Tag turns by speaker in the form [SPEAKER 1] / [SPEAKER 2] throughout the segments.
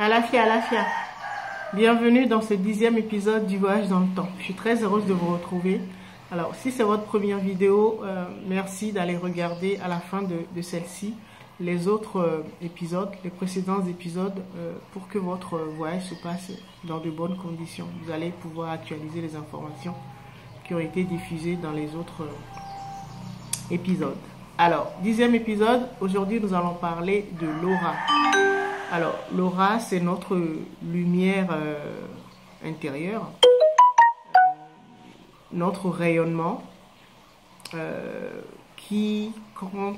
[SPEAKER 1] Alafia, Alafia. Bienvenue dans ce 10e épisode du voyage dans le temps. Je suis très heureuse de vous retrouver. Alors, si c'est votre première vidéo, merci d'aller regarder à la fin de celle-ci les autres épisodes, les précédents épisodes, pour que votre voyage se passe dans de bonnes conditions. Vous allez pouvoir actualiser les informations qui ont été diffusées dans les autres épisodes. Alors, 10e épisode, aujourd'hui nous allons parler de l'aura. Alors, l'aura, c'est notre lumière intérieure, notre rayonnement, qui, quand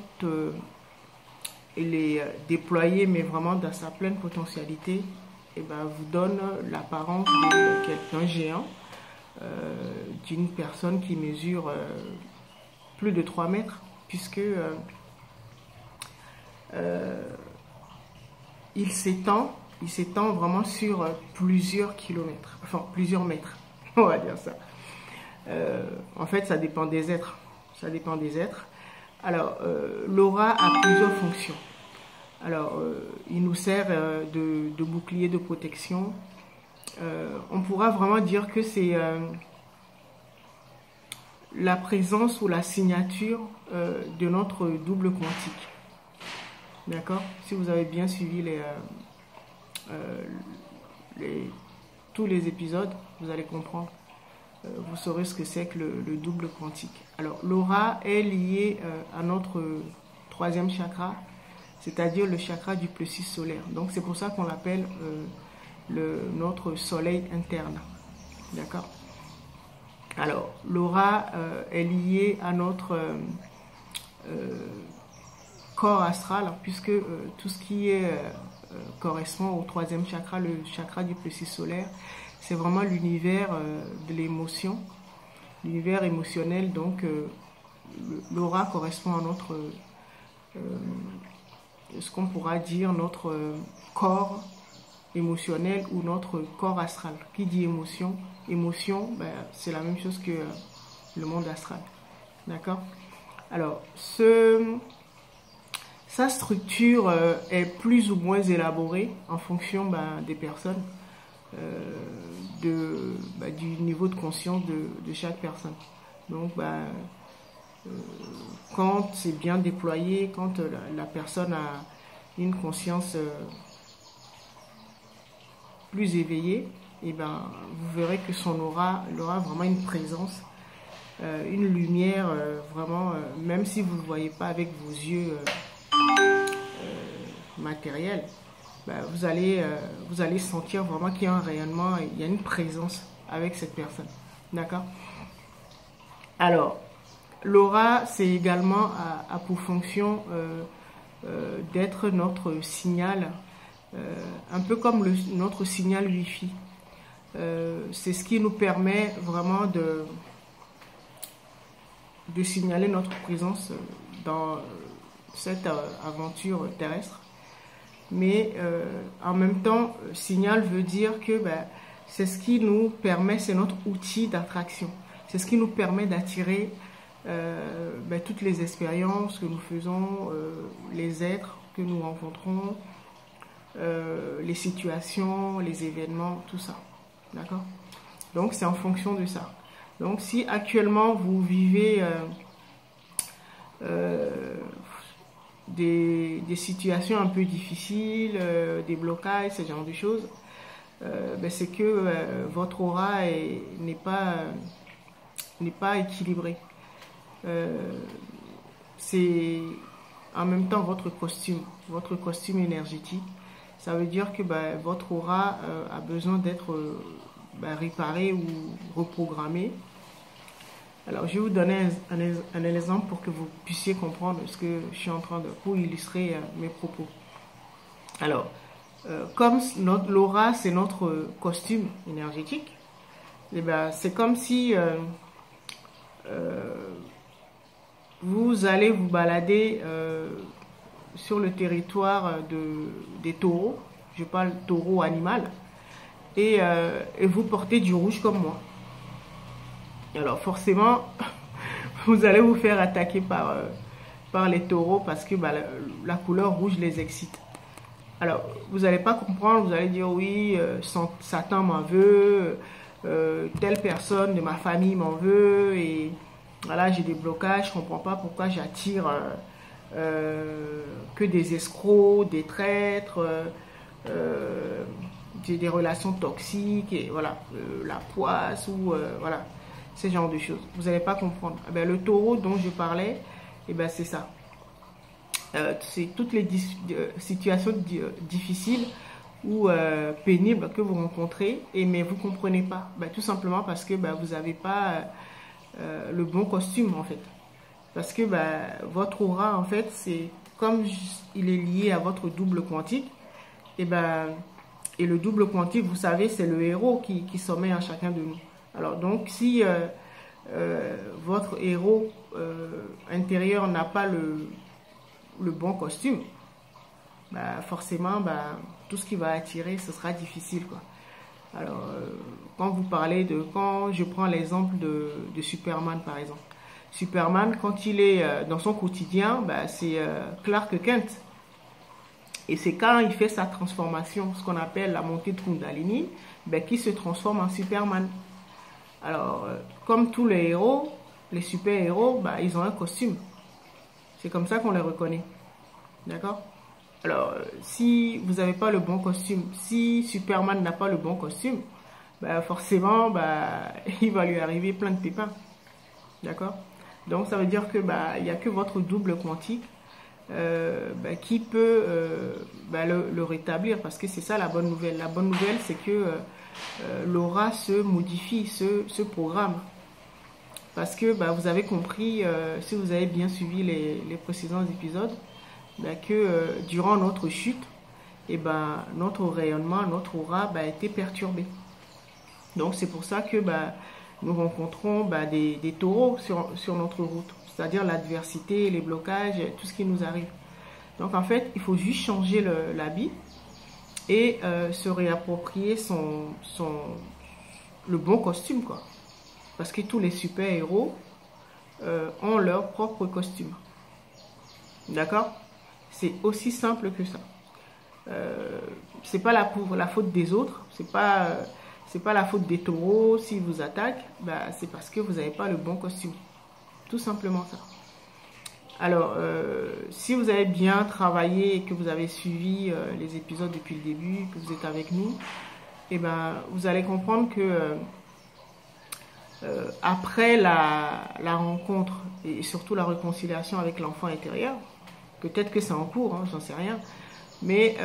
[SPEAKER 1] il est déployé, mais vraiment dans sa pleine potentialité, et ben, vous donne l'apparence de quelqu'un géant, d'une personne qui mesure plus de 3 mètres, puisque il s'étend vraiment sur plusieurs kilomètres, enfin plusieurs mètres, on va dire ça. En fait, ça dépend des êtres. Ça dépend des êtres. Alors, l'aura a plusieurs fonctions. Alors, il nous sert de bouclier de protection. On pourra vraiment dire que c'est la présence ou la signature de notre double quantique. D'accord? Si vous avez bien suivi tous les épisodes, vous allez comprendre. Vous saurez ce que c'est que le double quantique. Alors, l'aura est liée à notre 3e chakra, c'est-à-dire le chakra du plexus solaire. Donc, c'est pour ça qu'on l'appelle notre soleil interne. D'accord? Alors, l'aura est liée à notre corps astral, puisque tout ce qui correspond au 3e chakra, le chakra du plexus solaire, c'est vraiment l'univers de l'émotion, l'univers émotionnel. Donc, l'aura correspond à notre, ce qu'on pourra dire, notre corps émotionnel ou notre corps astral. Qui dit émotion? Émotion, ben, c'est la même chose que le monde astral. D'accord? Alors, sa structure est plus ou moins élaborée en fonction des personnes, du niveau de conscience de chaque personne. Donc, quand c'est bien déployé, quand la personne a une conscience plus éveillée, et vous verrez que son aura vraiment une présence, une lumière vraiment, même si vous ne le voyez pas avec vos yeux matériels, vous allez sentir vraiment qu'il y a un rayonnement, il y a une présence avec cette personne. D'accord? Alors, l'aura, c'est également a pour fonction d'être notre signal, un peu comme notre signal Wi-Fi. C'est ce qui nous permet vraiment de signaler notre présence dans cette aventure terrestre. Mais en même temps, signal veut dire que c'est ce qui nous permet, c'est notre outil d'attraction. C'est ce qui nous permet d'attirer toutes les expériences que nous faisons, les êtres que nous rencontrons, les situations, les événements, tout ça. D'accord? Donc, c'est en fonction de ça. Donc, si actuellement vous vivez des situations un peu difficiles, des blocages, ce genre de choses, c'est que votre aura n'est pas équilibrée. C'est en même temps votre costume énergétique. Ça veut dire que votre aura a besoin d'être réparée ou reprogrammée. Alors, je vais vous donner un exemple pour que vous puissiez comprendre ce que je suis en train pour illustrer mes propos. Alors, comme l'aura, c'est notre costume énergétique, c'est comme si vous allez vous balader sur le territoire des taureaux, je parle taureau animal, et vous portez du rouge comme moi. Alors forcément, vous allez vous faire attaquer par les taureaux parce que la couleur rouge les excite. Alors, vous n'allez pas comprendre, vous allez dire oui, Satan m'en veut, telle personne de ma famille m'en veut, et voilà, j'ai des blocages, je ne comprends pas pourquoi j'attire que des escrocs, des traîtres, des relations toxiques, et voilà, la poisse, ou voilà, ce genre de choses. Vous n'allez pas comprendre. Eh bien, le taureau dont je parlais, eh ben, c'est ça. C'est toutes les situations difficiles ou pénibles que vous rencontrez, mais vous ne comprenez pas. Ben, tout simplement parce que vous n'avez pas le bon costume, en fait. Parce que votre aura, en fait, c'est comme il est lié à votre double quantique, et le double quantique, vous savez, c'est le héros qui sommeille en chacun de nous. Alors donc, si votre héros intérieur n'a pas le bon costume, forcément, tout ce qui va attirer, ce sera difficile, quoi. Alors, quand je prends l'exemple de Superman, par exemple. Superman, quand il est dans son quotidien, c'est Clark Kent. Et c'est quand il fait sa transformation, ce qu'on appelle la montée de Kundalini, qui se transforme en Superman. Alors, comme tous les héros, les super-héros, ils ont un costume. C'est comme ça qu'on les reconnaît. D'accord? Alors, si vous n'avez pas le bon costume, si Superman n'a pas le bon costume, forcément, il va lui arriver plein de pépins. D'accord? Donc, ça veut dire que il n'y a que votre double quantique qui peut le rétablir, parce que c'est ça la bonne nouvelle. La bonne nouvelle, c'est que l'aura se modifie, se programme. Parce que vous avez compris, si vous avez bien suivi les précédents épisodes, que durant notre chute, notre rayonnement, notre aura a été perturbé. Donc c'est pour ça que nous rencontrons des taureaux sur notre route, c'est-à-dire l'adversité, les blocages, tout ce qui nous arrive. Donc en fait, il faut juste changer l'habit et se réapproprier le bon costume, quoi. Parce que tous les super-héros ont leur propre costume. D'accord? C'est aussi simple que ça. C'est pas la faute des autres, c'est pas la faute des taureaux s'ils vous attaquent, c'est parce que vous n'avez pas le bon costume. Tout simplement ça. Alors, si vous avez bien travaillé et que vous avez suivi les épisodes depuis le début, que vous êtes avec nous, vous allez comprendre que après la rencontre et surtout la réconciliation avec l'enfant intérieur, peut-être que c'est en cours, j'en sais rien, mais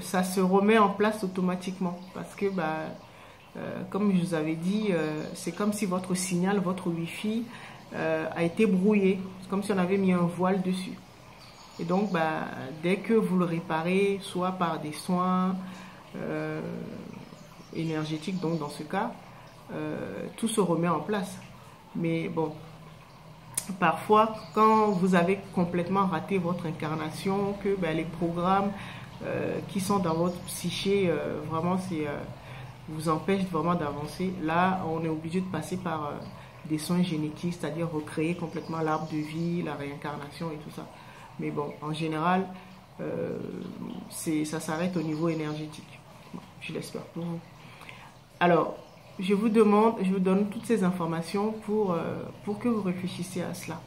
[SPEAKER 1] ça se remet en place automatiquement parce que comme je vous avais dit, c'est comme si votre signal, votre Wi-Fi a été brouillé. C'est comme si on avait mis un voile dessus. Et donc, dès que vous le réparez, soit par des soins énergétiques, donc dans ce cas, tout se remet en place. Mais bon, parfois, quand vous avez complètement raté votre incarnation, que les programmes qui sont dans votre psyché, vraiment, vous empêchent vraiment d'avancer, là, on est obligé de passer par des soins génétiques, c'est-à-dire recréer complètement l'arbre de vie, la réincarnation et tout ça. Mais bon, en général, ça s'arrête au niveau énergétique. Bon, je l'espère pour vous. Alors, je vous donne toutes ces informations pour que vous réfléchissiez à cela.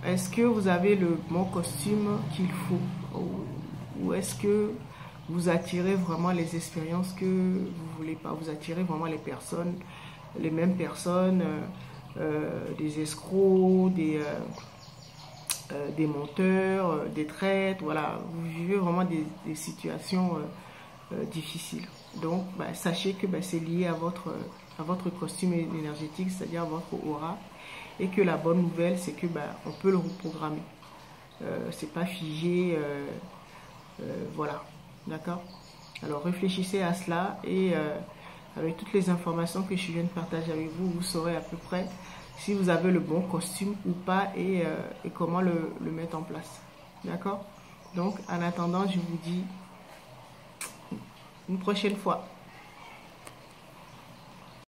[SPEAKER 1] Est-ce que vous avez le bon costume qu'il faut? Ou est-ce que vous attirez vraiment les expériences que vous voulez pas? Vous attirez vraiment les mêmes personnes, des escrocs, des menteurs, des traîtres, voilà. Vous vivez vraiment des situations difficiles. Donc, sachez que c'est lié à votre costume énergétique, c'est-à-dire à votre aura, et que la bonne nouvelle, c'est que on peut le reprogrammer. C'est pas figé, voilà, d'accord? Alors réfléchissez à cela et avec toutes les informations que je viens de partager avec vous, vous saurez à peu près si vous avez le bon costume ou pas et comment le mettre en place, d'accord? Donc en attendant, je vous dis une prochaine fois.